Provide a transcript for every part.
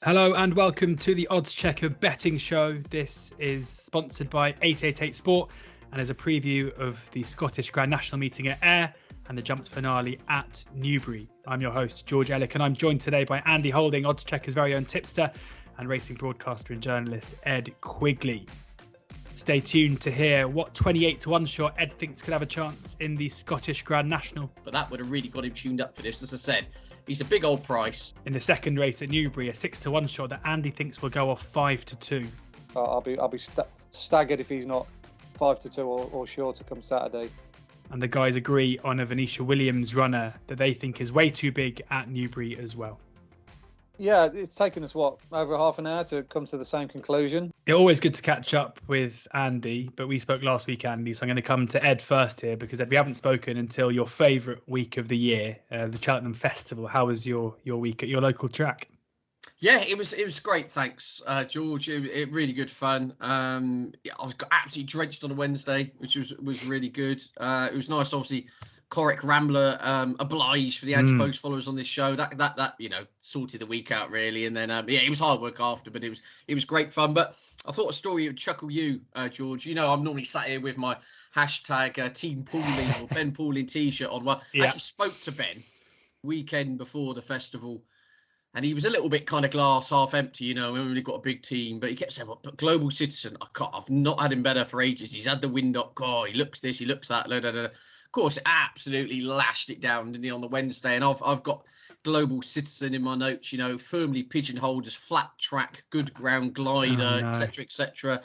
Hello and welcome to the Odds Checker betting show. This is sponsored by 888 Sport and is a preview of the Scottish Grand National meeting at Ayr and the Jumps finale at Newbury. I'm your host, George Ellick, and I'm joined today by Andy Holding, Odds Checker's very own tipster, and racing broadcaster and journalist Ed Quigley. Stay tuned to hear what 28-1 shot Ed thinks could have a chance in the Scottish Grand National. But that would have really got him tuned up for this. As I said, he's a big old price. In the second race at Newbury, a 6-1 shot that Andy thinks will go off 5-2. I'll be staggered if he's not 5-2 or shorter come Saturday. And the guys agree on a Venetia Williams runner that they think is way too big at Newbury as well. Yeah, it's taken us, over half an hour to come to the same conclusion. It's always good to catch up with Andy, but we spoke last week, Andy, so I'm going to come to Ed first here, because Ed, we haven't spoken until your favourite week of the year, the Cheltenham Festival. How was your week at your local track? Yeah, it was great, thanks, George. It really good fun. I was absolutely drenched on a Wednesday, which was really good. It was nice, obviously. Corrick Rambler obliged for the anti-post followers on this show. That sorted the week out really, and then it was hard work after, but it was great fun. But I thought a story would chuckle you, George. You know, I'm normally sat here with my hashtag Team Pauling or Ben Pauling t-shirt on. Well, I actually spoke to Ben weekend before the festival, and he was a little bit kind of glass half empty. You know, we only got a big team, but he kept saying, "But Global Citizen, I've not had him better for ages. He's had the wind up. God, he looks this, he looks that." Blah, blah, blah. Of course, absolutely lashed it down, didn't he, on the Wednesday? And I've got Global Citizen in my notes, you know, firmly pigeonholed as flat track, good ground glider, etc., etc.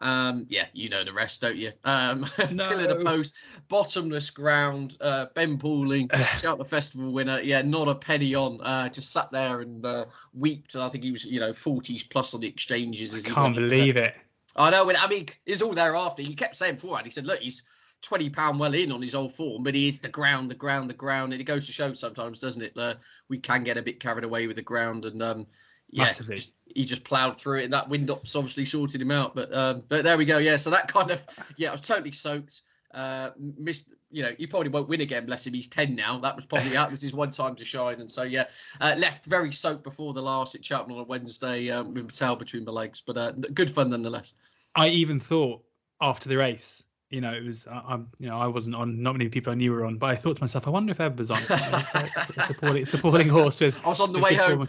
Yeah, you know the rest, don't you? Pillar to post, bottomless ground, Ben Pauling, shout the festival winner. Yeah, not a penny on. Just sat there and weeped. I think he was, 40s plus on the exchanges. I can't believe it. I know. I mean, it's all thereafter. He kept saying beforehand. He said, "Look, he's £20 well in on his old form, but he is the ground. And it goes to show sometimes, doesn't it? We can get a bit carried away with the ground, and he just ploughed through it, and that wind up's obviously sorted him out. But there we go. Yeah, so that kind of I was totally soaked. Missed. He probably won't win again. Bless him. He's 10 now. That was his one time to shine, and so left very soaked before the last at Cheltenham on a Wednesday with my tail between my legs. But good fun nonetheless. I even thought after the race, it was, I wasn't on, not many people I knew were on, but I thought to myself, I wonder if Ed was on. It's a appalling horse with. I was on the way home.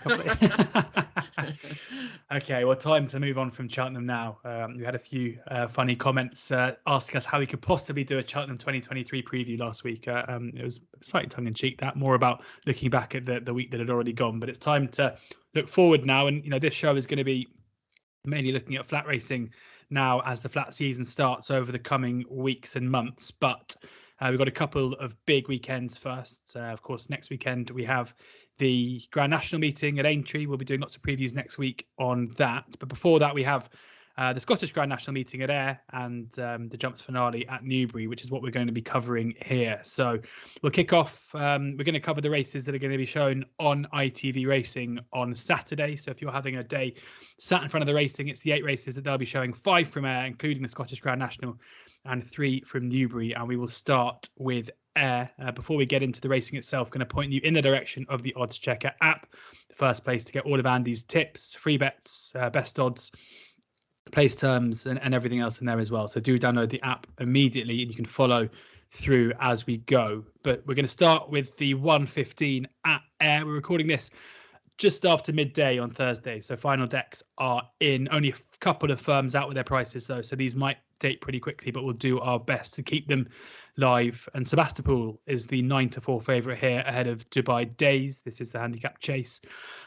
Okay, well, time to move on from Cheltenham now. We had a few funny comments asking us how we could possibly do a Cheltenham 2023 preview last week. It was slightly tongue-in-cheek, that more about looking back at the week that had already gone. But it's time to look forward now. And, this show is going to be mainly looking at flat racing now as the flat season starts over the coming weeks and months. But we've got a couple of big weekends first. Of course, next weekend we have the Grand National meeting at Aintree. We'll be doing lots of previews next week on that. But before that, we have the Scottish Grand National meeting at Ayr and the Jumps finale at Newbury, which is what we're going to be covering here. So we'll kick off. We're going to cover the races that are going to be shown on ITV Racing on Saturday. So if you're having a day sat in front of the racing, it's the 8 races that they'll be showing, 5 from Ayr, including the Scottish Grand National, and 3 from Newbury. And we will start with Ayr. Before we get into the racing itself, going to point you in the direction of the Odds Checker app, the first place to get all of Andy's tips, free bets, best odds, place terms, and everything else in there as well. So do download the app immediately and you can follow through as we go. But we're going to start with the 1:15 at Ayr. We're recording this just after midday on Thursday, so final decks are in. Only a couple of firms out with their prices though, so these might date pretty quickly, but we'll do our best to keep them live. And Sebastopol is the 9-4 favourite here ahead of Dubai Days. This is the handicap chase.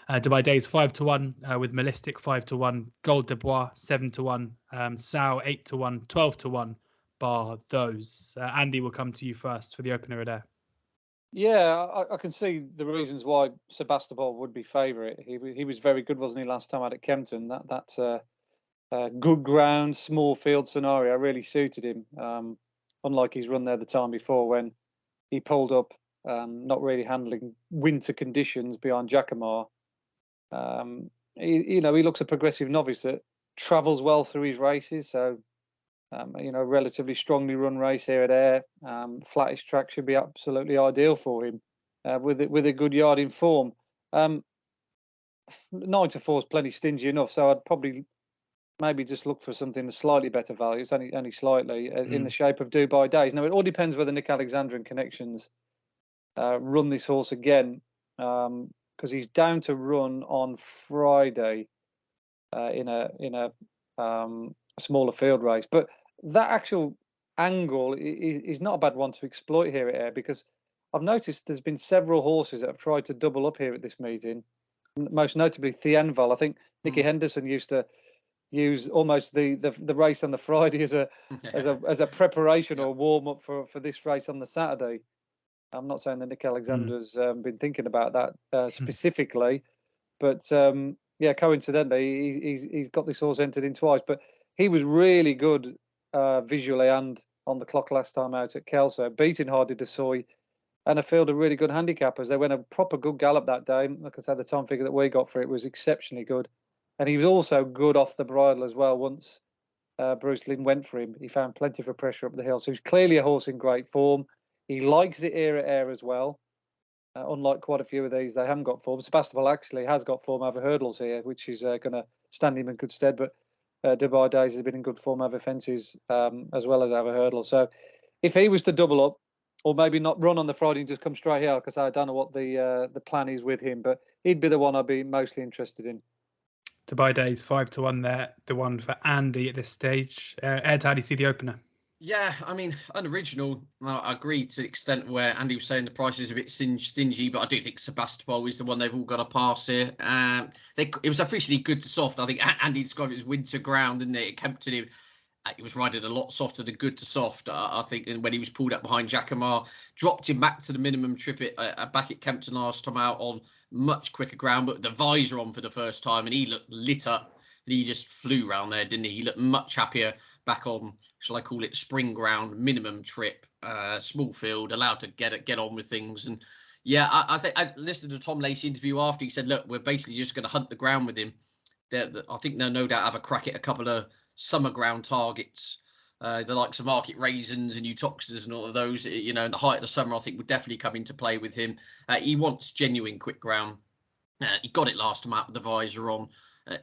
Dubai Days 5-1 with Melistic 5-1, Gold de Bois 7-1, Sao 8-1, 12-1 bar those. Andy, will come to you first for the opener at Ayr. Yeah, I can see the reasons why Sebastopol would be favourite. He was very good, wasn't he, last time out at Kempton? That's a good ground, small field scenario really suited him. Unlike he's run there the time before when he pulled up, not really handling winter conditions behind Jacamar. He looks a progressive novice that travels well through his races. So, relatively strongly run race here at Ayr. Flattish track should be absolutely ideal for him with a good yard in form. 9-4 is plenty stingy enough. So I'd probably maybe just look for something slightly better value. It's only slightly in the shape of Dubai Days. Now, it all depends whether Nick Alexander and Connections run this horse again, because he's down to run on Friday in a smaller field race. But that actual angle is not a bad one to exploit here at Ayr, because I've noticed there's been several horses that have tried to double up here at this meeting, most notably Thienval. I think Nicky Henderson used to use almost the race on the Friday as a preparation or warm up for this race on the Saturday. I'm not saying that Nick Alexander's been thinking about that specifically, but coincidentally he's got this horse entered in twice. But he was really good visually and on the clock last time out at Kelso, beating Hardy de Soy and a field of really good handicappers. They went a proper good gallop that day. Like I said, the time figure that we got for it was exceptionally good. And he was also good off the bridle as well. Once Bruce Lynn went for him, he found plenty of pressure up the hill. So he's clearly a horse in great form. He likes it here at Ayr as well. Unlike quite a few of these, they haven't got form. Sebastopol actually has got form over hurdles here, which is going to stand him in good stead. But Dubai Days has been in good form over fences as well as over hurdles. So if he was to double up, or maybe not run on the Friday and just come straight here, because I don't know what the plan is with him, but he'd be the one I'd be mostly interested in. Dubai Days 5-1 there, the one for Andy at this stage. Ed, how do you see the opener? Yeah, I mean, unoriginal. I agree to the extent where Andy was saying the price is a bit stingy, but I do think Sebastopol is the one they've all got to pass here. It was officially good to soft. I think Andy described it as winter ground, didn't it? It Kempton, it was riding a lot softer than good to soft, I think. And when he was pulled up behind Jacquemart, dropped him back to the minimum trip back at Kempton last time out on much quicker ground, but the visor on for the first time, and he looked lit up. And he just flew round there, didn't he? He looked much happier back on, shall I call it, spring ground, minimum trip, small field, allowed to get on with things. And yeah, I think I listened to Tom Lacey interview after. He said, look, we're basically just going to hunt the ground with him. I think they'll no doubt have a crack at a couple of summer ground targets, the likes of Market Raisins and Utoxas and all of those. You know, in the height of the summer, I think would definitely come into play with him. He wants genuine quick ground. He got it last time out with the visor on.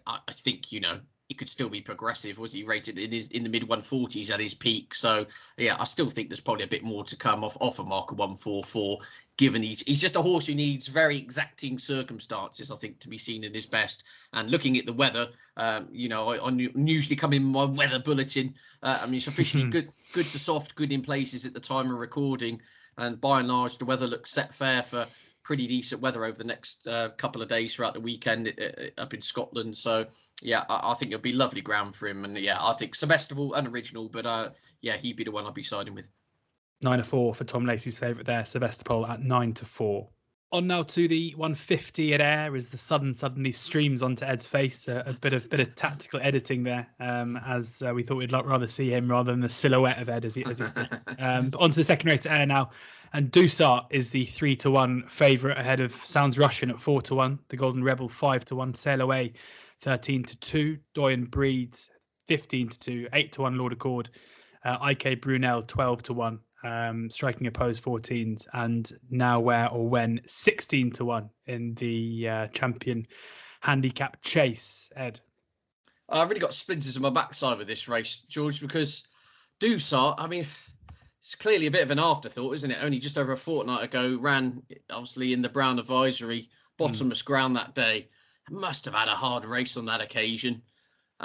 I think, you know, he could still be progressive. Was he rated in the mid 140s at his peak? So yeah, I still think there's probably a bit more to come off a marker 144. Given he's just a horse who needs very exacting circumstances, I think, to be seen in his best. And looking at the weather, you know, I usually come in my weather bulletin. I mean, it's officially good to soft, good in places at the time of recording, and by and large, the weather looks set fair for pretty decent weather over the next couple of days throughout the weekend up in Scotland. So yeah, I think it'll be lovely ground for him. And yeah, I think Sebastopol unoriginal, but yeah, he'd be the one I'd be siding with. 9-4 for Tom Lacey's favourite there, Sebastopol at 9-4. On now to the 150 at Ayr as the sun suddenly streams onto Ed's face. A bit of tactical editing there, as we thought we'd rather see him rather than the silhouette of Ed as he spins. But on to the second race at Ayr now. And Dusart is the 3-1 favourite ahead of Sounds Russian at 4-1. The Golden Rebel 5-1. Sail Away 13-2. Doyen Breed 15-2. 8-1 Lord Accord. IK Brunel 12-1. Striking Opposed 14s, and Now Where or When 16-1 in the champion handicap chase. Ed, I've really got splinters in my backside with this race, George, because Dusart, I mean, it's clearly a bit of an afterthought, isn't it? Only just over a fortnight ago, ran obviously in the Brown Advisory, bottomless ground that day. Must have had a hard race on that occasion.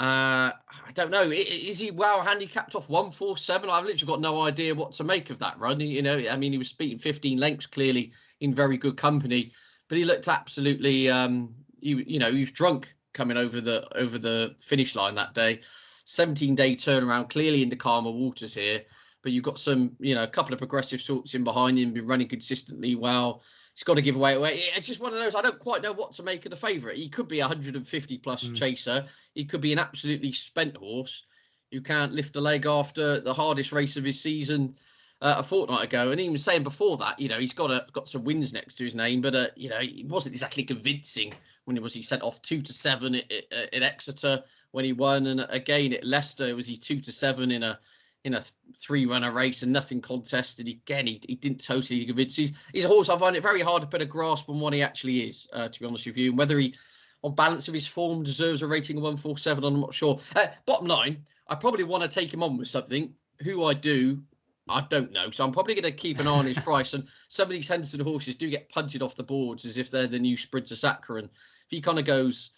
I don't know. Is he well handicapped off 147? I've literally got no idea what to make of that run. You know, I mean, he was beating 15 lengths, clearly in very good company, but he looked absolutely, he was drunk coming over the finish line that day. 17-day turnaround, clearly into calmer waters here. But you've got some, you know, a couple of progressive sorts in behind him, been running consistently well. He's got to give away. It's just one of those, I don't quite know what to make of the favourite. He could be a 150-plus chaser. He could be an absolutely spent horse who can't lift a leg after the hardest race of his season a fortnight ago. And he was saying before that, you know, he's got some wins next to his name, but, you know, he wasn't exactly convincing when he sent off 2-7 at Exeter when he won. And again, at Leicester, was he 2-7 in a 3-runner race and nothing contested. Again, he didn't totally convince. He's a horse I find it very hard to put a grasp on what he actually is, to be honest with you. And whether he on balance of his form, deserves a rating of 147. I'm not sure. Bottom line, I probably want to take him on with something. Who I don't know. So I'm probably going to keep an eye on his price. And some of these Henderson horses do get punted off the boards as if they're the new Sprinter Sacre. And if he kind of goes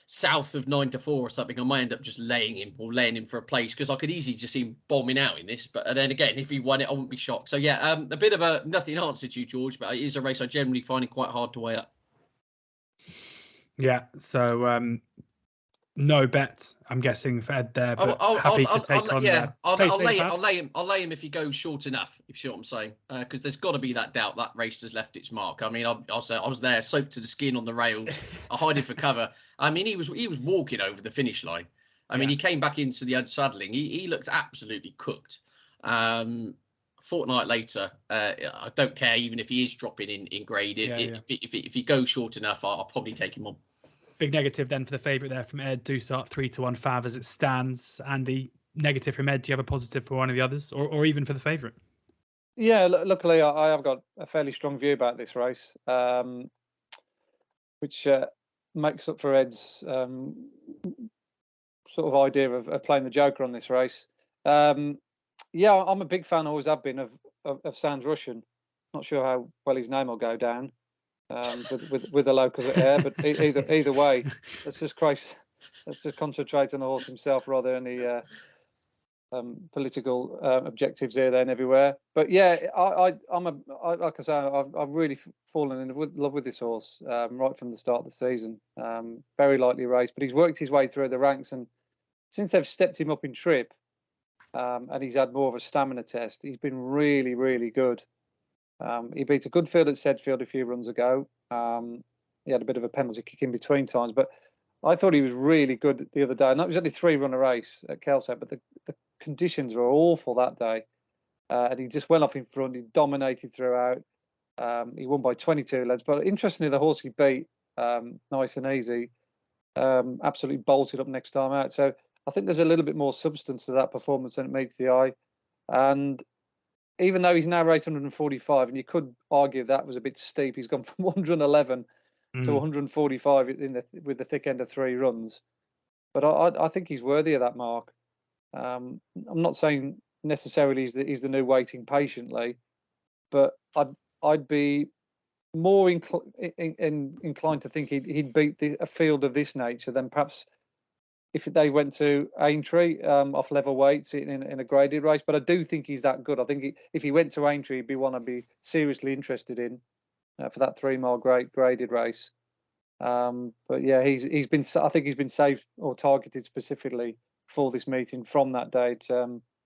south of 9-4 or something, I might end up just laying him for a place, because I could easily just see him bombing out in this. But then again, if he won it, I wouldn't be shocked. So yeah, a bit of a nothing answer to you, George, but it is a race I generally find it quite hard to weigh up. Yeah, so no bet, I'm guessing, for Ed there, but happy to take on. Yeah, I'll lay him if he goes short enough, if you see what I'm saying, because there's got to be that doubt that race has left its mark. I mean, I was there, soaked to the skin on the rails, I hiding for cover. I mean, he was walking over the finish line. I mean, he came back into the unsaddling. He looks absolutely cooked. Fortnight later, I don't care even if he is dropping in grade. If he goes short enough, I'll probably take him on. Big negative then for the favourite there from Ed. Dusart 3-1 fav as it stands. Andy, negative from Ed. Do you have a positive for one of the others, or even for the favourite? Yeah, luckily I have got a fairly strong view about this race, which makes up for Ed's sort of idea of playing the Joker on this race. Yeah, I'm a big fan, always have been, of Sounds Russian. Not sure how well his name will go down with the locals at Ayr, but either way, let's just concentrate on the horse himself rather than the political objectives here, there, and everywhere. But yeah, like I say, I've really fallen in love with this horse right from the start of the season. Very lightly raced, but he's worked his way through the ranks, and since they've stepped him up in trip, and he's had more of a stamina test, he's been really, really good. He beat a good field at Sedfield a few runs ago. He had a bit of a penalty kick in between times, but I thought he was really good the other day. And that was only 3-runner race at Kelso, but the conditions were awful that day. And he just went off in front. He dominated throughout. He won by 22 lengths. But interestingly, the horse he beat, Nice and Easy, absolutely bolted up next time out. So I think there's a little bit more substance to that performance than it meets the eye. And even though he's now rated 145, and you could argue that was a bit steep, he's gone from 111 to 145 with the thick end of 3 runs. But I think he's worthy of that mark. I'm not saying necessarily he's the new Waiting Patiently, but I'd be more inclined to think he'd beat a field of this nature than perhaps if they went to Aintree off level weights in a graded race. But I do think he's that good. I think if he went to Aintree, he'd be one I'd be seriously interested in for that 3-mile graded race. But yeah, I think he's been saved or targeted specifically for this meeting from that day at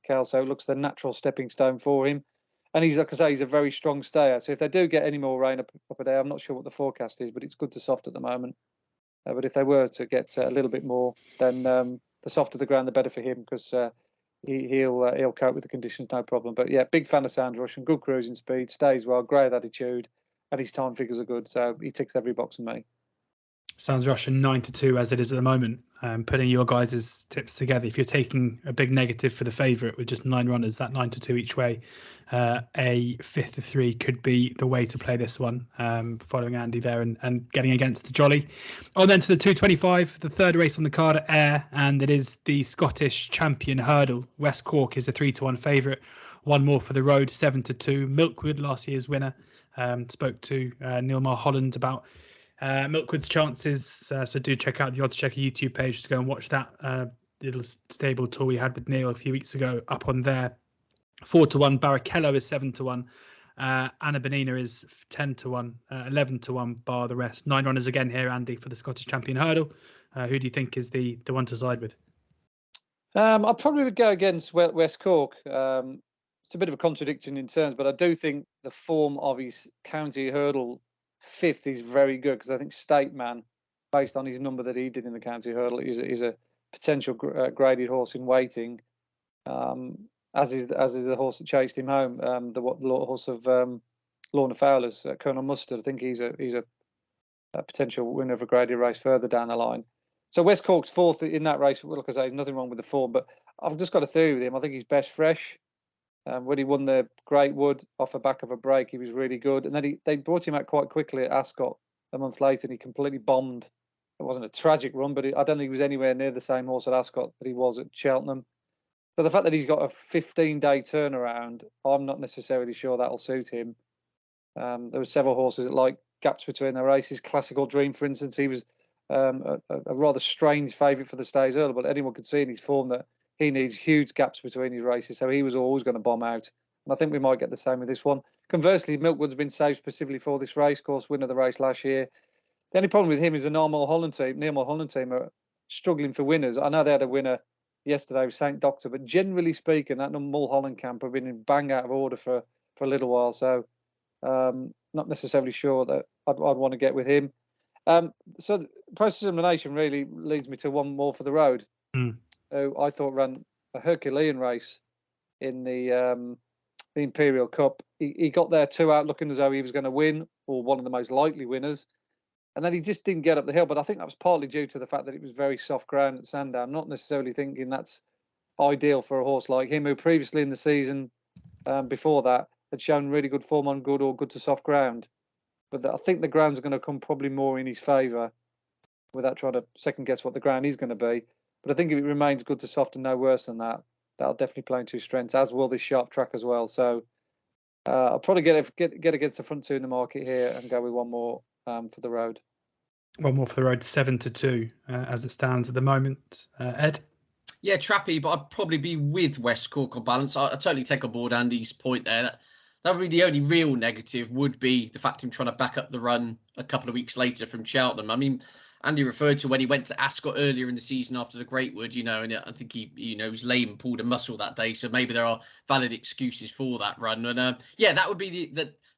Kelso. It looks the natural stepping stone for him. And he's, like I say, he's a very strong stayer. So if they do get any more rain up there, I'm not sure what the forecast is, but it's good to soft at the moment. But if they were to get a little bit more, then the softer the ground, the better for him, because he'll cope with the conditions, no problem. But yeah, big fan of Sounds Russian, good cruising speed, stays well, great attitude, and his time figures are good. So he ticks every box for me. Sounds Russian 9-2 as it is at the moment. Putting your guys' tips together, if you're taking a big negative for the favourite with just 9 runners, that 9-2 each way, a 5-3 could be the way to play this one. Following Andy there and getting against the Jolly. On then to the 225, the third race on the card at Ayr, and it is the Scottish Champion Hurdle. West Cork is a 3-1 favourite. One more for the road, 7-2. Milkwood, last year's winner, spoke to Neil Mulholland about Milkwood's chances, so do check out the Odds Checker YouTube page to go and watch that little stable tour we had with Neil a few weeks ago up on there. 4-1. Barrichello is 7-1. Anna Bonina is 10-1. 11-1 bar the rest. 9 runners again here, Andy, for the Scottish Champion Hurdle. Who do you think is the one to side with? I probably would go against West Cork. It's a bit of a contradiction in terms, but I do think the form of his county hurdle 5th is very good, because I think State Man, based on his number that he did in the county hurdle, is a potential graded horse in waiting, as is the horse that chased him home, the horse of Lorna Fowler's, Colonel Mustard. I think he's a potential winner of a graded race further down the line. So West Cork's 4th in that race. Like I say, nothing wrong with the form, but I've just got a theory with him. I think he's best fresh. When he won the Great Wood off the back of a break, he was really good. And then they brought him out quite quickly at Ascot a month later, and he completely bombed it wasn't a tragic run, but I don't think he was anywhere near the same horse at Ascot that he was at Cheltenham. So the fact that he's got a 15-day turnaround, I'm not necessarily sure that'll suit him. There were several horses that like gaps between their races. Classical Dream, for instance, he was a rather strange favourite for the Stays Early, but anyone could see in his form that he needs huge gaps between his races, so he was always going to bomb out. And I think we might get the same with this one. Conversely, Milkwood's been saved specifically for this race, of course, winner of the race last year. The only problem with him is the Neil Mulholland team are struggling for winners. I know they had a winner yesterday with St. Doctor, but generally speaking, that Mulholland camp have been in bang out of order for a little while. So not necessarily sure that I'd want to get with him. So Process of Elimination really leads me to One More for the Road, who I thought ran a Herculean race in the Imperial Cup. He got there 2 out looking as though he was going to win, or one of the most likely winners. And then he just didn't get up the hill. But I think that was partly due to the fact that it was very soft ground at Sandown, not necessarily thinking that's ideal for a horse like him, who previously in the season before that had shown really good form on good or good to soft ground. But I think the ground's going to come probably more in his favour, without trying to second guess what the ground is going to be. But I think if it remains good to soft and no worse than that, that'll definitely play into his strengths, as will this sharp track as well. So I'll probably get against the front 2 in the market here and go with One More for the Road. One More for the Road, 7-2 as it stands at the moment. Ed? Yeah, Trappy, but I'd probably be with West Cork on balance. I totally take on board Andy's point there. That would be the only real negative, would be the fact of him trying to back up the run a couple of weeks later from Cheltenham. I mean, Andy referred to when he went to Ascot earlier in the season after the Greatwood, and I think he was lame and pulled a muscle that day. So maybe there are valid excuses for that run. And that would be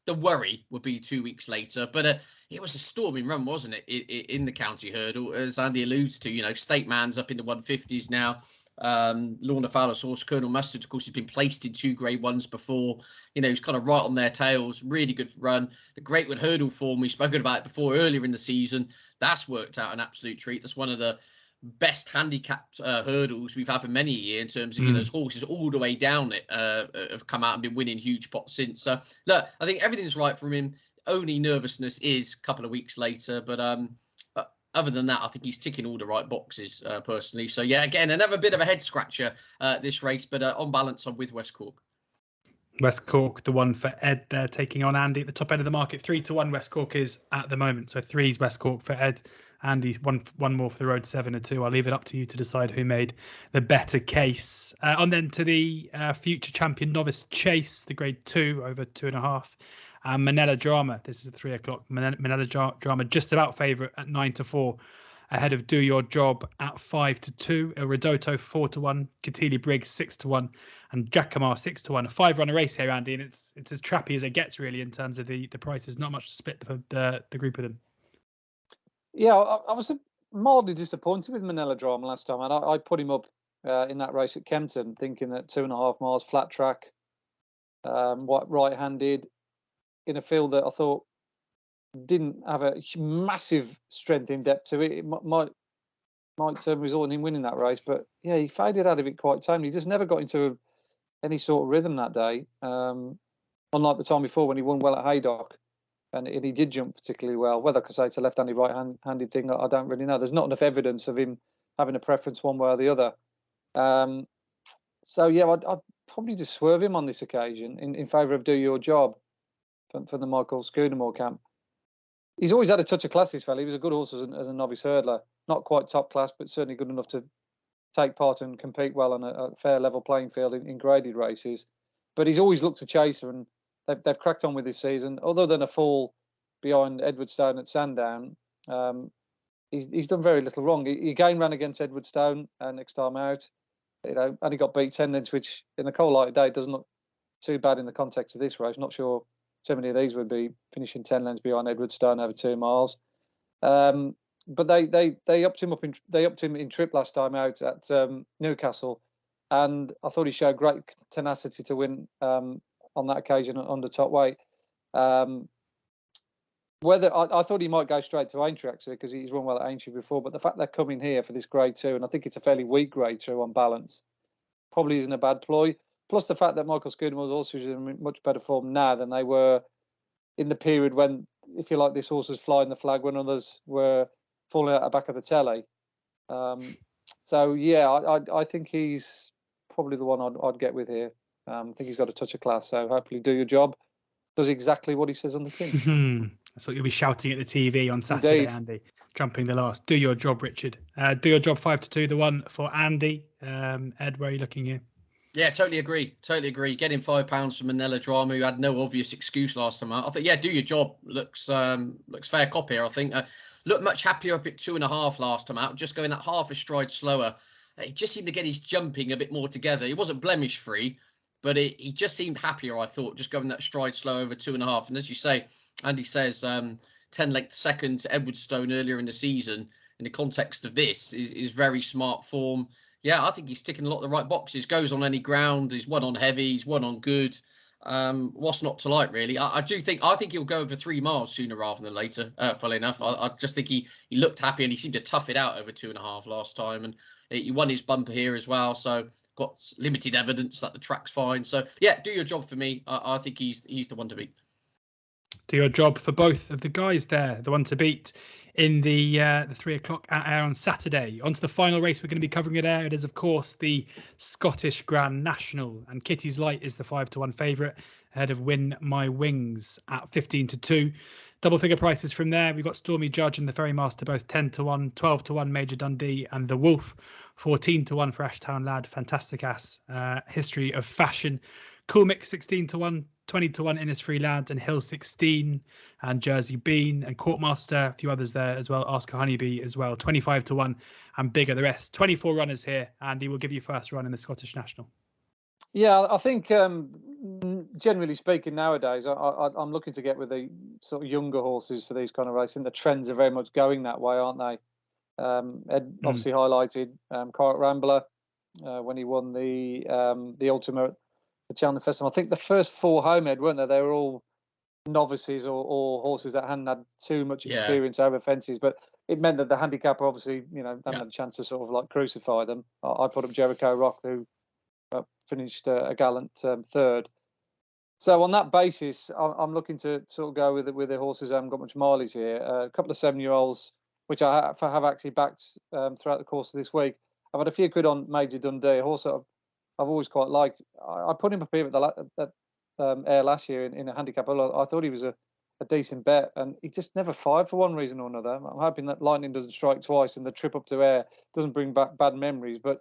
the worry would be 2 weeks later. But it was a storming run, wasn't it, in the County Hurdle, as Andy alludes to. State Man's up in the 150s now. Lorna Fowler's horse, Colonel Mustard, of course, has been placed in 2 Grade 1s before. He's kind of right on their tails. Really good run. The Greatwood Hurdle form, we've spoken about it before earlier in the season. That's worked out an absolute treat. That's one of the best handicapped hurdles we've had for many a year in terms of, those horses all the way down it have come out and been winning huge pots since. So, look, I think everything's right from him. Only nervousness is a couple of weeks later, but other than that, I think he's ticking all the right boxes, personally. So, yeah, again, another bit of a head scratcher this race, but on balance, I'm with West Cork. West Cork, the one for Ed there, taking on Andy at the top end of the market. 3-1 West Cork is at the moment. So 3's West Cork for Ed. Andy, one more for the Road, 7-2. I'll leave it up to you to decide who made the better case. On then to the future champion novice Chase, the Grade 2 over 2.5. Manila Drama, this is at 3 o'clock. Manila Drama just about favourite at 9-4, ahead of Do Your Job at 5-2. El Redoto 4-1, Katili Briggs 6-1, and Jacamar 6-1. A 5-runner race here, Andy, and it's as trappy as it gets really in terms of the prices. Not much to split the group of them. Yeah, I was mildly disappointed with Manila Drama last time, and I put him up in that race at Kempton, thinking that 2.5 miles flat track, right-handed, in a field that I thought didn't have a massive strength in depth to it. It might result in him winning that race, but yeah, he faded out of it quite timely. He just never got into any sort of rhythm that day, unlike the time before when he won well at Haydock, and he did jump particularly well. Whether I could say it's a left-handed, right-handed thing, I don't really know. There's not enough evidence of him having a preference one way or the other. So yeah, I'd probably just swerve him on this occasion in favour of Do Your Job for the Michael Scudamore camp. He's always had a touch of class, this fella. He was a good horse as a novice hurdler. Not quite top class, but certainly good enough to take part and compete well on a fair level playing field in graded races. But he's always looked a chaser, and they've cracked on with this season. Other than a fall behind Edwardstone at Sandown, he's done very little wrong. He again ran against Edwardstone next time out. And he got beat 10 lengths, which in a cold light day doesn't look too bad in the context of this race. Not sure so many of these would be finishing 10 lengths behind Edwardstone over 2 miles. But they upped him in trip last time out at Newcastle, and I thought he showed great tenacity to win on that occasion under top weight. Whether I thought he might go straight to Aintree actually, because he's run well at Aintree before, but the fact they're coming here for this Grade 2, and I think it's a fairly weak Grade 2 on balance, probably isn't a bad ploy. Plus the fact that Michael Scudamore is also in much better form now than they were in the period when, if you like, this horse was flying the flag when others were falling out the back of the telly. So yeah, I think he's probably the one I'd get with here. I think he's got a touch of class. So hopefully, Do Your Job does exactly what he says on the tin. That's what you'll be shouting at the TV on Saturday, Indeed. Andy. Jumping the last. Do Your Job, Richard. Do Your Job 5-2, the one for Andy. Ed, where are you looking here? Yeah, totally agree. Getting £5 from Manila Drama, who had no obvious excuse last time out. I think, yeah, Do Your Job looks fair cop here. I think looked much happier up at 2.5 last time out, just going that half a stride slower. He just seemed to get his jumping a bit more together. He wasn't blemish free, but he just seemed happier, I thought, just going that stride slow over 2.5. And as you say, Andy says 10 length second to Edwardstone earlier in the season in the context of this is very smart form. Yeah, I think he's ticking a lot of the right boxes. Goes on any ground. He's won on heavy. He's won on good. What's not to like, really? I think he'll go over 3 miles sooner rather than later. Funnily enough, I just think he looked happy and he seemed to tough it out over 2.5 last time, and he won his bumper here as well. So got limited evidence that the track's fine. So yeah, Do Your Job for me. I think he's the one to beat. Do Your Job for both of the guys there, the one to beat in the 3 o'clock at Ayr on Saturday. On to the final race we're going to be covering at Ayr. It is, of course, the Scottish Grand National, and Kitty's Light is the 5-1 favourite ahead of Win My Wings at 15-2. Double figure prices from there. We've got Stormy Judge and the Ferrymaster both 10-1, 12-1 Major Dundee, and the Wolf 14-1 for Ashtown Lad. Fantastic Ass. History of Fashion. Cool Mix 16-1, 20-1 Innisfree Lads, and Hill 16, and Jersey Bean and Courtmaster, a few others there as well. Ask a Honeybee as well, 25-1, and bigger the rest. 24 runners here, and he will give you first run in the Scottish National. Yeah, I think generally speaking nowadays, I'm looking to get with the sort of younger horses for these kind of races. And the trends are very much going that way, aren't they? Ed obviously highlighted Corach Rambler when he won the Ultima the Cheltenham Festival. I think the first 4 home, Ed, weren't they? They were all novices or horses that hadn't had too much experience over fences, but it meant that the handicapper obviously, hadn't had a chance to sort of like crucify them. I put up Jericho Rock, who finished a gallant third. So on that basis, I'm looking to sort of go with the horses that haven't got much mileage here. A couple of 7-year-olds, which I have actually backed throughout the course of this week. I've had a few quid on Major Dundee, a horse that I've always quite liked. I put him up here at Ayr last year in a handicap. I thought he was a decent bet, and he just never fired for one reason or another. I'm hoping that lightning doesn't strike twice and the trip up to Ayr doesn't bring back bad memories. But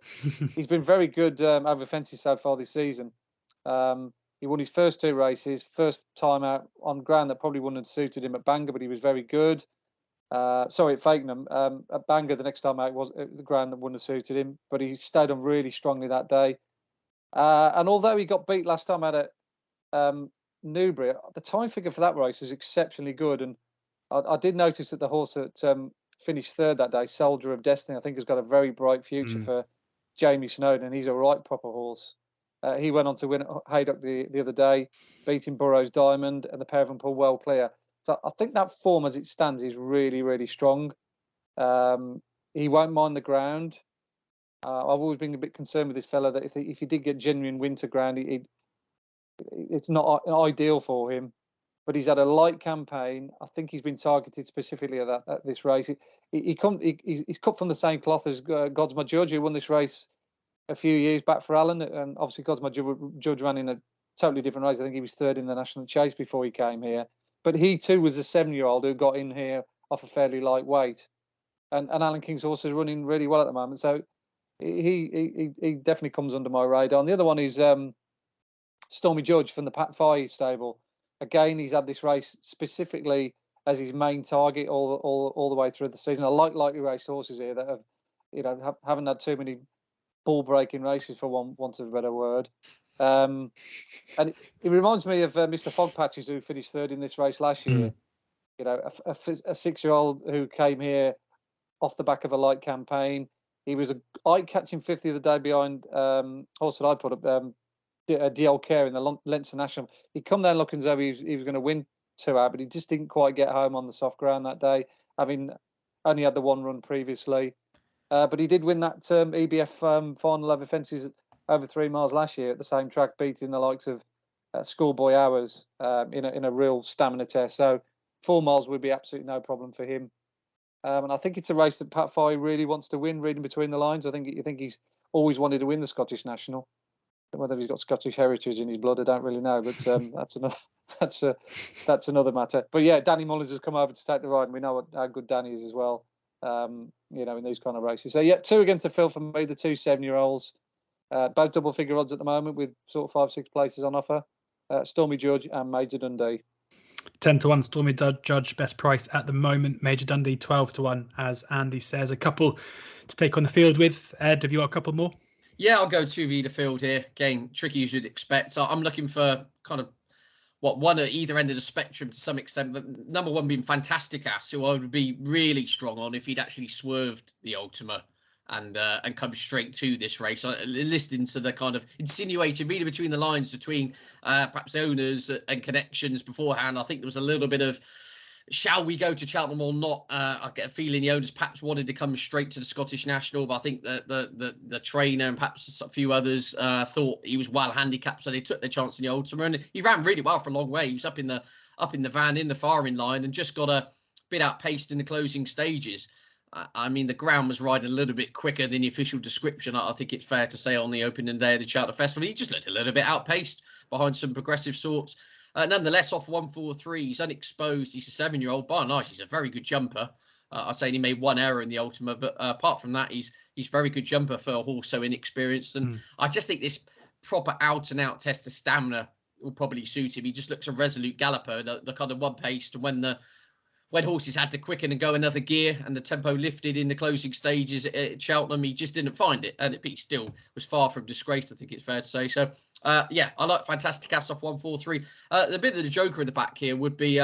he's been very good over fences so far this season. He won his first 2 races, first time out on ground that probably wouldn't have suited him at Bangor, but he was very good. Sorry, at Fakenham. At Bangor, the next time out was the ground that wouldn't have suited him, but he stayed on really strongly that day. And although he got beat last time out at Newbury, the time figure for that race is exceptionally good. And I did notice that the horse that finished third that day, Soldier of Destiny, I think has got a very bright future for Jamie Snowden, and he's a right proper horse. He went on to win at Haydock the other day, beating Burrows Diamond and the pair of them pulled well clear. So I think that form as it stands is really, really strong. He won't mind the ground. I've always been a bit concerned with this fella that if he did get genuine winter ground, it's not ideal for him. But he's had a light campaign. I think he's been targeted specifically at this race. He's cut from the same cloth as God's My Judge, who won this race a few years back for Alan. And obviously, God's My Judge ran in a totally different race. I think he was third in the National Chase before he came here. But he too was a 7-year-old who got in here off a fairly light weight. And Alan King's horse is running really well at the moment. So he definitely comes under my radar. And the other one is Stormy Judge from the Pat Fye stable. Again, he's had this race specifically as his main target all the way through the season. I like lightly raced horses here that have haven't had too many ball breaking races, for want of a better word. And it reminds me of Mr. Fogpatches, who finished third in this race last year. A 6-year-old who came here off the back of a light campaign. He was a eye-catching 50th of the day behind horse that I put up, DL Care in the Leinster National. He'd come there looking as though he was going to win 2 out, but he just didn't quite get home on the soft ground that day, having only had the 1 run previously. But he did win that EBF final over fences over 3 miles last year at the same track, beating the likes of Schoolboy Hours in a real stamina test. So 4 miles would be absolutely no problem for him. And I think it's a race that Pat Foy really wants to win. Reading between the lines, I think he's always wanted to win the Scottish National. Whether he's got Scottish heritage in his blood, I don't really know. But that's another matter. But yeah, Danny Mullins has come over to take the ride, and we know how good Danny is as well. In these kind of races. So yeah, 2 against the fill for me. The 2 7-year-olds, both double figure odds at the moment with sort of 5-6 places on offer. Stormy Judge and Major Dundee. 10-1 Stormy Judge, best price at the moment. Major Dundee 12-1, as Andy says. A couple to take on the field with. Ed, have you got a couple more? Yeah, I'll go 2v the field here. Again, tricky as you'd expect. I'm looking for kind of one at either end of the spectrum to some extent. But number 1 being Fantastic Ass, who I would be really strong on if he'd actually swerved the Ultima and come straight to this race. Listening to the kind of insinuated reading between the lines between perhaps owners and connections beforehand, I think there was a little bit of, shall we go to Cheltenham or not? I get a feeling the owners perhaps wanted to come straight to the Scottish National, but I think the trainer and perhaps a few others thought he was well handicapped, so they took their chance in the Ultima, and he ran really well for a long way. He was up in the van in the firing line and just got a bit outpaced in the closing stages. I mean, the ground was riding a little bit quicker than the official description, I think it's fair to say, on the opening day of the Cheltenham Festival. He just looked a little bit outpaced behind some progressive sorts. Nonetheless, off 143, he's unexposed. He's a 7-year-old. By and large, he's a very good jumper. I say he made 1 error in the Ultima, but apart from that, he's very good jumper for a horse so inexperienced. And I just think this proper out-and-out test of stamina will probably suit him. He just looks a resolute galloper, the kind of one-paced, when horses had to quicken and go another gear and the tempo lifted in the closing stages at Cheltenham, he just didn't find it. And he still was far from disgraced, I think it's fair to say. So, I like Fantastic Ass off 143. The bit of the joker in the back here would be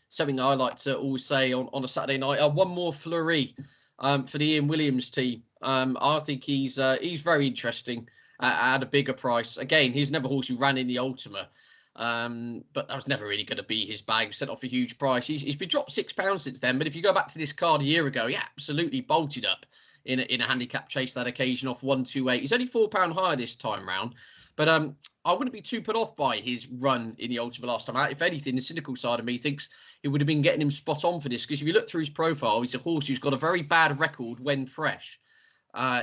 something I like to always say on a Saturday night. One More Fleury for the Ian Williams team. I think he's very interesting at a bigger price. Again, he's never horse who ran in the Ultima. But that was never really going to be his bag. Set off a huge price. He's been dropped £6 since then. But if you go back to this card a year ago, he absolutely bolted up in a handicap chase that occasion off 128. He's only £4 higher this time round. But I wouldn't be too put off by his run in the Ultima last time out. If anything, the cynical side of me thinks it would have been getting him spot on for this. Because if you look through his profile, he's a horse who's got a very bad record when fresh.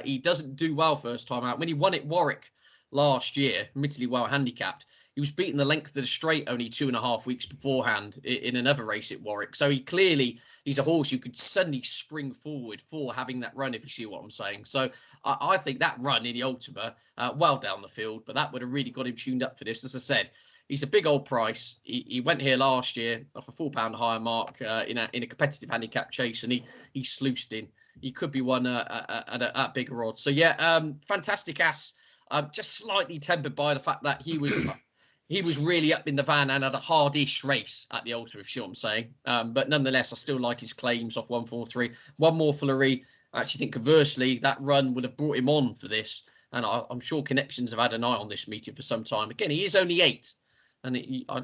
He doesn't do well first time out. When he won at Warwick last year, admittedly well handicapped, he was beating the length of the straight only 2.5 weeks beforehand in another race at Warwick. So he's a horse who could suddenly spring forward for having that run, if you see what I'm saying. So I think that run in the Ultima, well down the field, but that would have really got him tuned up for this. As I said, he's a big old price. He went here last year off a £4 higher mark in a competitive handicap chase, and he sluiced in. He could be one at bigger odds. So yeah, Fantastic Ass, just slightly tempered by the fact that he was really up in the van and had a hardish race at the Ultima, if you see what I'm saying. But nonetheless, I still like his claims off 143. One More Fleury. I actually think conversely, that run would have brought him on for this. And I'm sure connections have had an eye on this meeting for some time. Again, he is only 8. And I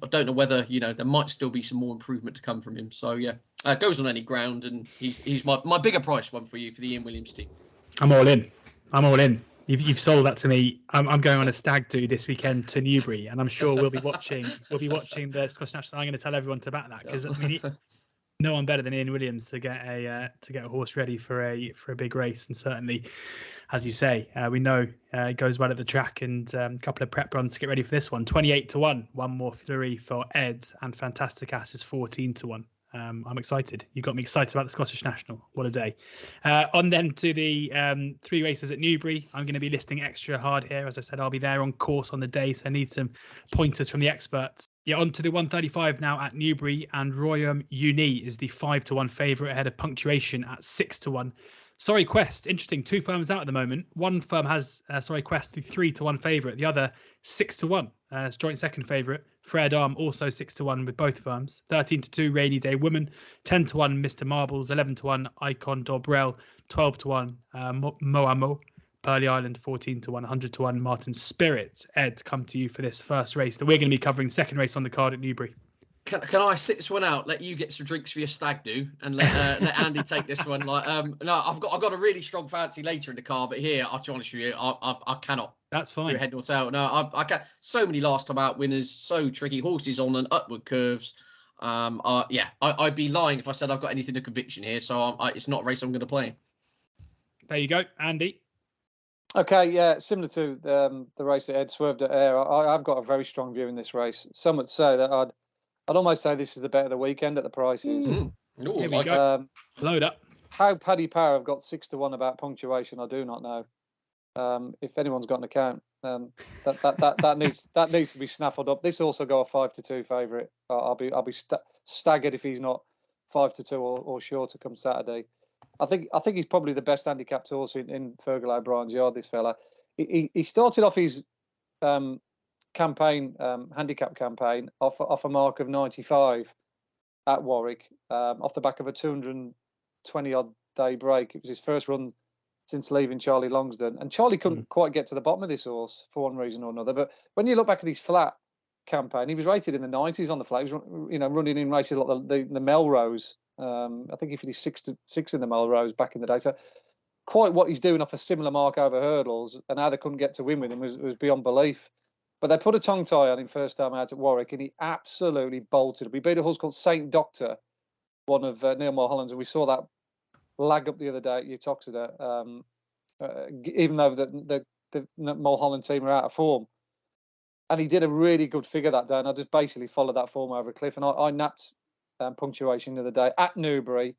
don't know whether, there might still be some more improvement to come from him. So, yeah, goes on any ground. And he's my bigger price one for you for the Ian Williams team. I'm all in. You've sold that to me. I'm going on a stag do this weekend to Newbury, and I'm sure we'll be watching the Scottish National. I'm going to tell everyone to back that, because no one better than Ian Williams to get a horse ready for a big race. And certainly, as you say, we know it goes well at the track, and a couple of prep runs to get ready for this one. 28-1, One More Fleury for Ed, and Fantastic Ass is 14-1. I'm excited. You got me excited about the Scottish National. What a day. On then to the 3 races at Newbury. I'm going to be listing extra hard here. As I said, I'll be there on course on the day, so I need some pointers from the experts. Yeah, on to the 135 now at Newbury, and Royam Uni is the 5-1 favourite ahead of Punctuation at 6-1. Sorry Quest, interesting. 2 firms out at the moment. One firm has Sorry Quest, the 3-1 favourite. The other 6-1. Joint second favourite. Fred Arm also 6-1 with both firms. 13-2 Rainy Day Woman. 10-1 Mr. Marbles. 11-1 Icon Dobrel. 12-1 Moamo. Pearly Island 14-1. 100-1 Martin Spirit. Ed, come to you for this first race that we're going to be covering. Second race on the card at Newbury. Can I sit this one out? Let you get some drinks for your stag do, and let Andy take this one. No, I've got a really strong fancy later in the car, but here, I'll be honest with you, I cannot. That's fine. Head or tail. No, I can't. So many last time out winners, so tricky horses on and upward curves. I'd be lying if I said I've got anything of conviction here. So it's not a race I'm going to play. There you go, Andy. Okay, yeah, similar to the race at Ed Swerved at Ayr, I've got a very strong view in this race. Some would say that I'd almost say this is the bet of the weekend at the prices. Ooh, Here we go. Load up. How Paddy Power have got 6-1 about punctuation, I do not know. If anyone's got an account, that needs to be snaffled up. This also got a 5-2 favourite. I'll be staggered if he's not 5-2 or shorter come Saturday. I think he's probably the best handicapped horse in Fergal O'Brien's yard. This fella, he started off his handicap campaign off a mark of 95 at Warwick, off the back of a 220 odd day break. It was his first run since leaving Charlie Longsdon, and Charlie couldn't quite get to the bottom of this horse for one reason or another. But when you look back at his flat campaign, he was rated in the 90s on the flat. He was, running in races like the Melrose. I think he finished 6 in the Melrose back in the day. So quite what he's doing off a similar mark over hurdles, and how they couldn't get to win with him was beyond belief. But they put a tongue tie on him first time out at Warwick, and he absolutely bolted. We beat a horse called Saint Doctor, one of Neil Mulholland's, and we saw that lag up the other day at Uttoxeter, even though the Mulholland team are out of form. And he did a really good figure that day, and I just basically followed that form over a cliff. And I napped punctuation the other day at Newbury.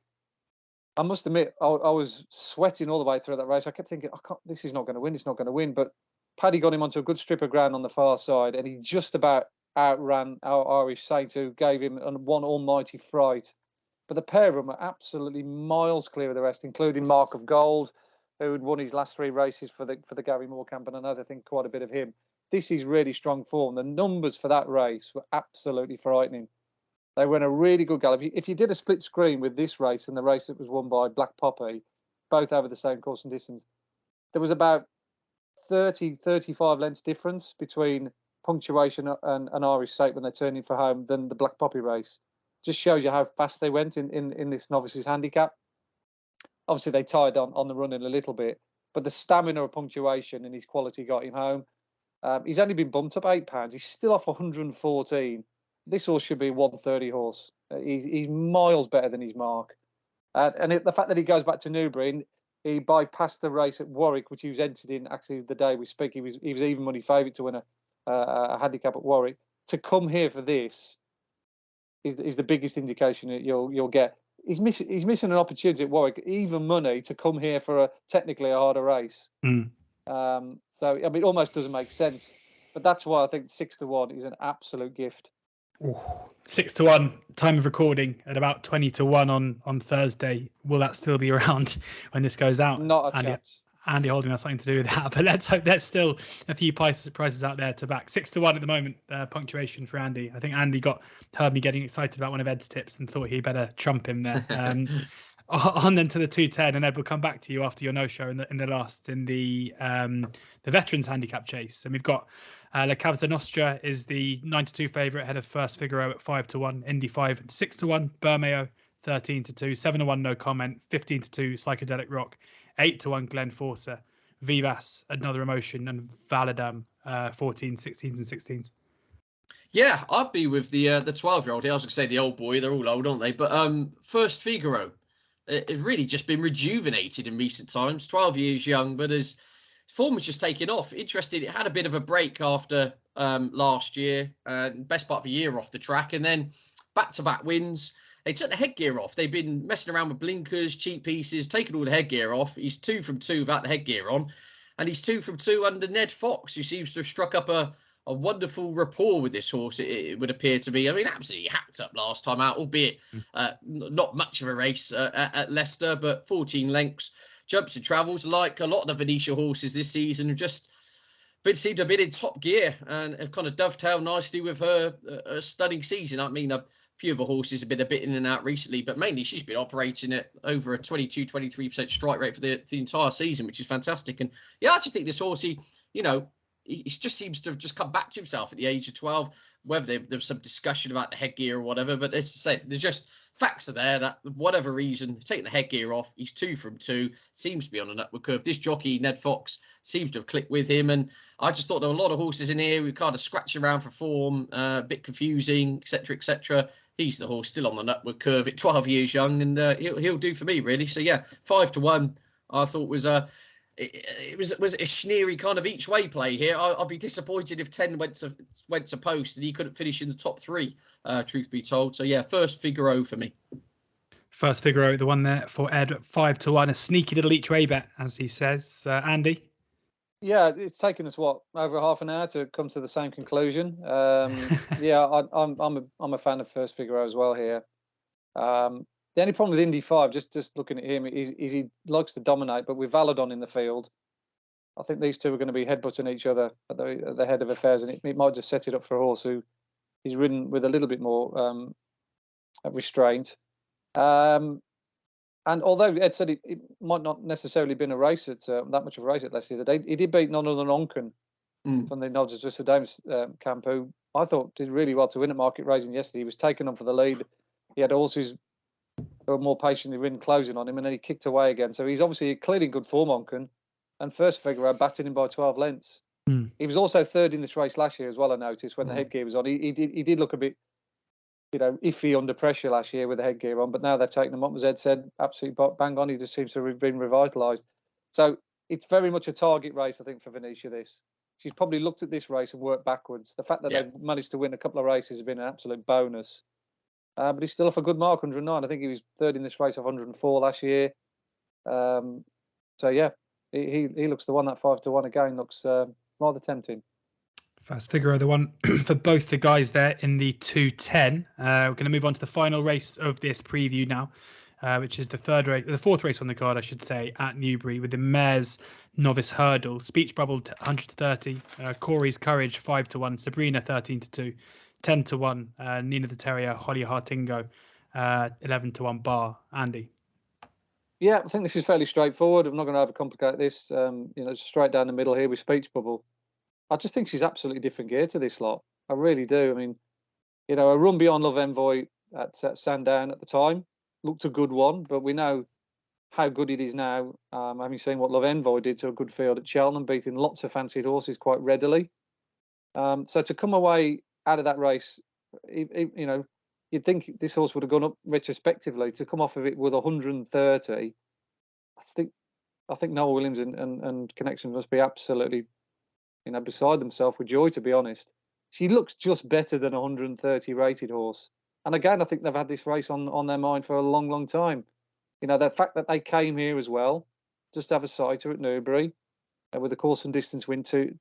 I must admit, I was sweating all the way through that race. I kept thinking, this is not going to win, it's not going to win. But Paddy got him onto a good strip of ground on the far side, and he just about outran our Irish Saint, who gave him one almighty fright. But the pair of them are absolutely miles clear of the rest, including Mark of Gold, who had won his last 3 races for the Gary Moore camp, and I know they think quite a bit of him. This is really strong form. The numbers for that race were absolutely frightening. They were in a really good gallop. If you did a split screen with this race and the race that was won by Black Poppy, both over the same course and distance, there was about 35 lengths difference between punctuation and Irish Saint when they turned in for home than the Black Poppy race. Just shows you how fast they went in this novices handicap. Obviously, they tied on the running a little bit, but the stamina of punctuation and his quality got him home. He's only been bumped up £8. He's still off 114. This horse should be a 130 horse. He's miles better than his mark. And the fact that he goes back to Newbury, he bypassed the race at Warwick, which he was entered in actually the day we speak. He was even money favourite to win a handicap at Warwick. To come here for this is the biggest indication that you'll get. He's missing an opportunity at Warwick, even money, to come here for technically a harder race. So I mean, it almost doesn't make sense. But that's why I think 6-1 is an absolute gift. Ooh, 6-1 time of recording at about 20-1 on Thursday. Will that still be around when this goes out? Not a chance. Andy Holding has something to do with that, but let's hope there's still a few prices out there to back. 6-1 at the moment, punctuation for Andy. I think Andy heard me getting excited about one of Ed's tips and thought he better trump him there. On then to the 210, and Ed will come back to you after your no-show in the veterans handicap chase. And we've got La Cavza Nostra is the 9-2 favourite ahead of First Figaro at 5-1, Indy 5 and 6-1, Bermeo 13-2, 7-1 No Comment, 15-2 Psychedelic Rock, 8-1 Glen Forcer, Vivas Another Emotion, and Valadam 14, 16s and 16s. Yeah, I'd be with the 12-year-old. I was going to say the old boy. They're all old, aren't they? But First Figaro, it's really just been rejuvenated in recent times. 12 years young, but his form was just taking off. Interesting, it had a bit of a break after last year, best part of a year off the track, and then back-to-back wins. They took the headgear off. They've been messing around with blinkers, cheap pieces, taking all the headgear off. He's 2 from 2 without the headgear on, and he's 2 from 2 under Ned Fox, who seems to have struck up a wonderful rapport with this horse, it would appear to be. I mean, absolutely hacked up last time out, albeit not much of a race at Leicester, but 14 lengths. Jumps and travels, like a lot of the Venetia horses this season, have just seemed to have been in top gear and have kind of dovetailed nicely with her stunning season. I mean, a few of the horses have been a bit in and out recently, but mainly she's been operating at over a 22-23% strike rate for the entire season, which is fantastic. And yeah, I just think this horsey, he just seems to have just come back to himself at the age of 12. Whether there was some discussion about the headgear or whatever, but it's to say there's just facts are there that whatever reason, taking the headgear off, he's 2 from 2, seems to be on an upward curve. This jockey, Ned Fox, seems to have clicked with him, and I just thought there were a lot of horses in here who kind of scratching around for form, a bit confusing, etc., etc. He's the horse still on the upward curve at 12 years young, and he'll do for me really. So yeah, 5-1, I thought was a. It was a schneery kind of each way play here. I'd be disappointed if 10 went to post and he couldn't finish in the top 3. Truth be told, so yeah, first Figaro for me. First Figaro, the one there for Ed, 5-1, a sneaky little each way bet, as he says. Andy. Yeah, it's taken us over half an hour to come to the same conclusion. Yeah, I'm a fan of First Figaro as well here. The only problem with Indy 5, just looking at him, is he likes to dominate, but with Valadon in the field, I think these two are going to be headbutting each other at the head of affairs, and it might just set it up for a horse who is ridden with a little bit more restraint. And although Ed said it might not necessarily been a race at that much of a race at Leicester, he did beat none other than Onken from the Nodgers Just Dames camp, who I thought did really well to win at Market Raising yesterday. He was taken on for the lead. He had horses who were more patiently ridden closing on him, and then he kicked away again. So he's obviously clearly in good form, Onken. And First Figaro batted him by 12 lengths. He was also third in this race last year as well, I noticed, when the headgear was on. He did look a bit, iffy under pressure last year with the headgear on, but now they've taken him up, as Ed said, absolutely bang on. He just seems to have been revitalised. So it's very much a target race, I think, for Venetia, this. She's probably looked at this race and worked backwards. The fact that they've managed to win a couple of races has been an absolute bonus. But he's still off a good mark, 109. I think he was third in this race of 104 last year. So yeah, he looks the one. That 5-1 again looks rather tempting. First Figaro, the one for both the guys there in the 2:10. We're going to move on to the final race of this preview now, which is the fourth race on the card, I should say, at Newbury, with the Mares Novice Hurdle. Speech Bubble 130, Corey's Courage 5-1, Sabrina 13-2. 10-1, Nina the Terrier, Holly Hartingo, 11-1 bar. Andy. Yeah, I think this is fairly straightforward. I'm not going to overcomplicate this. It's straight down the middle here with Speech Bubble. I just think she's absolutely different gear to this lot. I really do. I mean, a run beyond Love Envoy at Sandown at the time looked a good one, but we know how good it is now, having seen what Love Envoy did to a good field at Cheltenham, beating lots of fancied horses quite readily. So to come away out of that race, you'd think this horse would have gone up retrospectively. To come off of it with 130, I think Noel Williams and Connections must be absolutely, beside themselves with joy, to be honest. She looks just better than a 130 rated horse. And again, I think they've had this race on their mind for a long, long time. The fact that they came here as well, just to have a sighter at Newbury, with a course and distance win two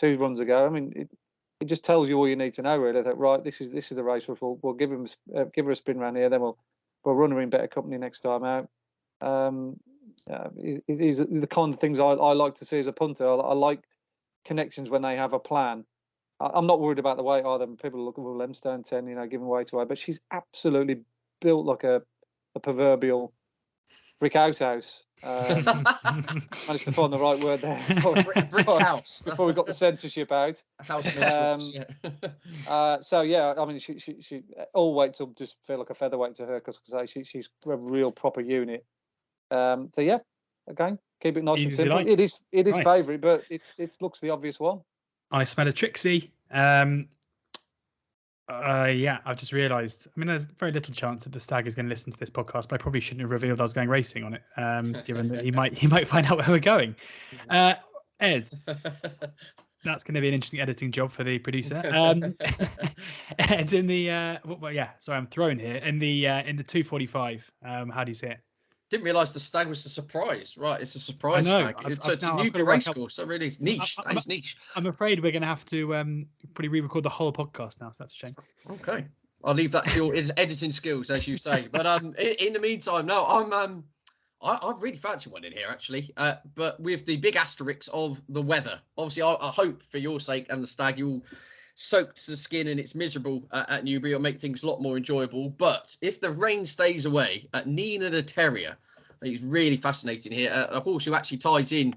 runs ago. I mean, it just tells you all you need to know, really. That right, this is the race. We'll give her a spin round here, then we'll run her in better company next time out. These are the kind of things I like to see as a punter. I like Connections when they have a plan. I'm not worried about the weight either. People look at Lemstone 10, giving weight away, but she's absolutely built like a proverbial brick outhouse. Managed to find the right word there. Brick house. Before we got the censorship out. House. So yeah, I mean, she all weights will just feel like a featherweight to her because she's a real proper unit. So yeah, again, keep it nice and simple. Like. It is nice. Favourite, but it looks the obvious one. I smell a Trixie. Yeah, I've just realised. I mean, there's very little chance that the stag is going to listen to this podcast, but I probably shouldn't have revealed I was going racing on it, given that he might find out where we're going. Ed, that's going to be an interesting editing job for the producer. Ed, in the sorry, I'm thrown here in the 245. How do you see it? Didn't realise the stag was a surprise. Right, it's a surprise stag. It's a Newbury racecourse. So really, it's niche. That is niche. I'm afraid we're going to have to probably re-record the whole podcast now. So that's a shame. Okay, I'll leave that to your editing skills, as you say. But in the meantime, no, I really fancy one in here actually. But with the big asterisk of the weather. Obviously, I hope for your sake and the stag you'll soaked to the skin and it's miserable at Newbury. It'll make things a lot more enjoyable. But if the rain stays away at Nina the Terrier, It's really fascinating here. A horse who actually ties in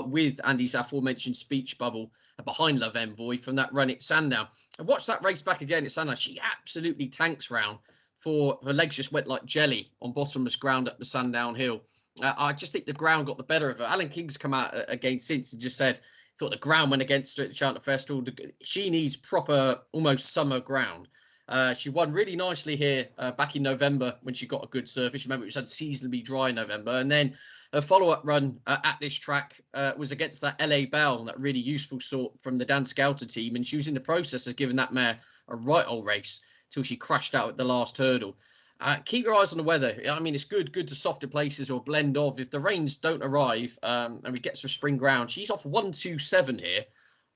with Andy's aforementioned speech bubble behind Love Envoy from that run at Sandown. I watched that race back again at Sandown. She absolutely tanks round. Her legs just went like jelly on bottomless ground up the Sandown Hill. I just think the ground got the better of her. Alan King's come out again since and just said, thought the ground went against her at the Cheltenham Festival. She needs proper, almost summer ground. She won really nicely here back in November when she got a good surface. Remember, it was unseasonably dry in November. And then her follow-up run at this track was against that LA Bell, that really useful sort from the Dan Scouter team. And she was in the process of giving that mare a right old race till she crashed out at the last hurdle. Keep your eyes on the weather. I mean, it's good to softer places or blend of. If the rains don't arrive and we get some spring ground, she's off 127 here.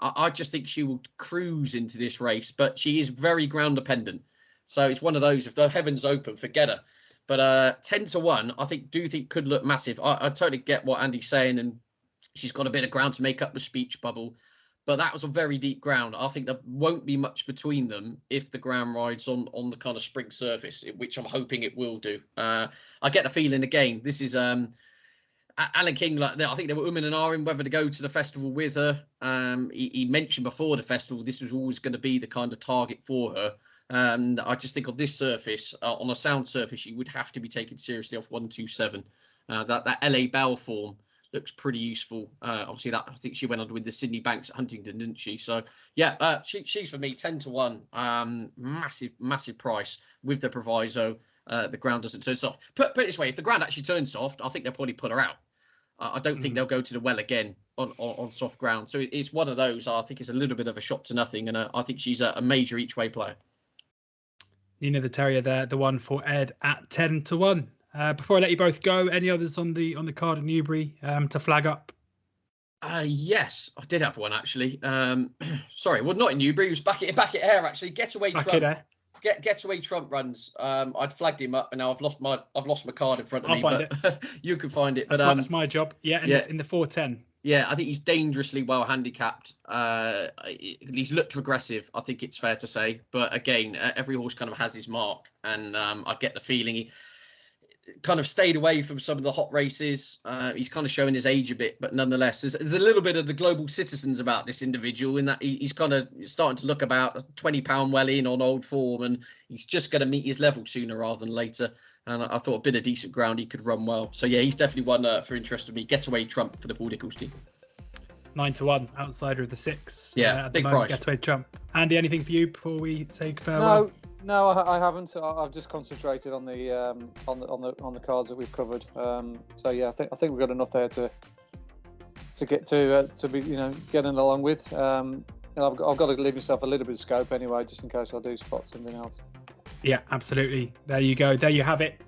I just think she will cruise into this race, but she is very ground dependent. So it's one of those, if the heavens open, forget her. But 10-1, I think could look massive. I totally get what Andy's saying, and she's got a bit of ground to make up the speech bubble. But that was a very deep ground. I think there won't be much between them if the ground rides on the kind of spring surface, which I'm hoping it will do. I get the feeling, again, this is Alan King, I think they were and ahhing whether to go to the festival with her. He mentioned before the festival this was always going to be the kind of target for her. I just think of this surface, on a sound surface, she would have to be taken seriously off 127. That LA Bell form looks pretty useful. Obviously, I think she went on to win the Sydney Banks at Huntingdon, didn't she? So, yeah, she's for me 10-1. Massive price with the proviso. The ground doesn't turn soft. Put it this way, if the ground actually turns soft, I think they'll probably put her out. I don't think they'll go to the well again on soft ground. So it's one of those. I think it's a little bit of a shot to nothing, and I think she's a major each way player. Nina the Terrier there, the one for Ed at 10-1. Before I let you both go, any others on the card in Newbury to flag up? Yes, I did have one actually. Sorry, well, not in Newbury. It was back at Ayr actually. Getaway Trump. Getaway Trump runs. I'd flagged him up, and now I've lost my card in front of me. But you can find it. That's my job. Yeah, in the 410. Yeah, I think he's dangerously well handicapped. He's looked aggressive, I think it's fair to say. But again, every horse kind of has his mark, and I get the feeling he kind of stayed away from some of the hot races. He's kind of showing his age a bit, but nonetheless, there's a little bit of the global citizens about this individual in that he's kind of starting to look about a 20-pound well in on old form, and he's just going to meet his level sooner rather than later. And I thought a bit of decent ground, he could run well. So yeah, he's definitely one for interest of me. Getaway Trump for the Paul Nicholls team. 9-1, outsider of the 6. Yeah, big price. Getaway Trump. Andy, anything for you before we say farewell? No, I haven't. I've just concentrated on the cards that we've covered. So yeah, I think we've got enough there to get to be getting along with. And I've got to leave myself a little bit of scope anyway, just in case I do spot something else. Yeah, absolutely. There you go. There you have it.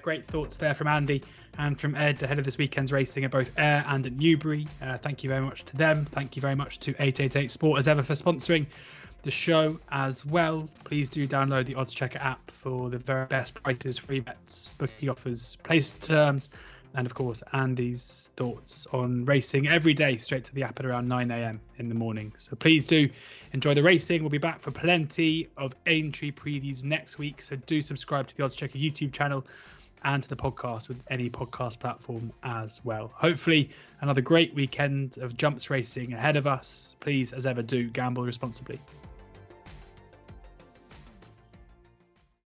Great thoughts there from Andy and from Ed ahead of this weekend's racing at both Ayr and at Newbury. Thank you very much to them. Thank you very much to 888 Sport as ever for sponsoring the show as well. Please do download the Odds Checker app for the very best prices, free bets, booking offers, place terms, and of course Andy's thoughts on racing every day straight to the app at around 9 a.m. in the morning. So please do enjoy the racing. We'll be back for plenty of Aintree previews next week, so do subscribe to the Odds Checker YouTube channel and to the podcast with any podcast platform as well. Hopefully another great weekend of jumps racing ahead of us. Please, as ever, do gamble responsibly.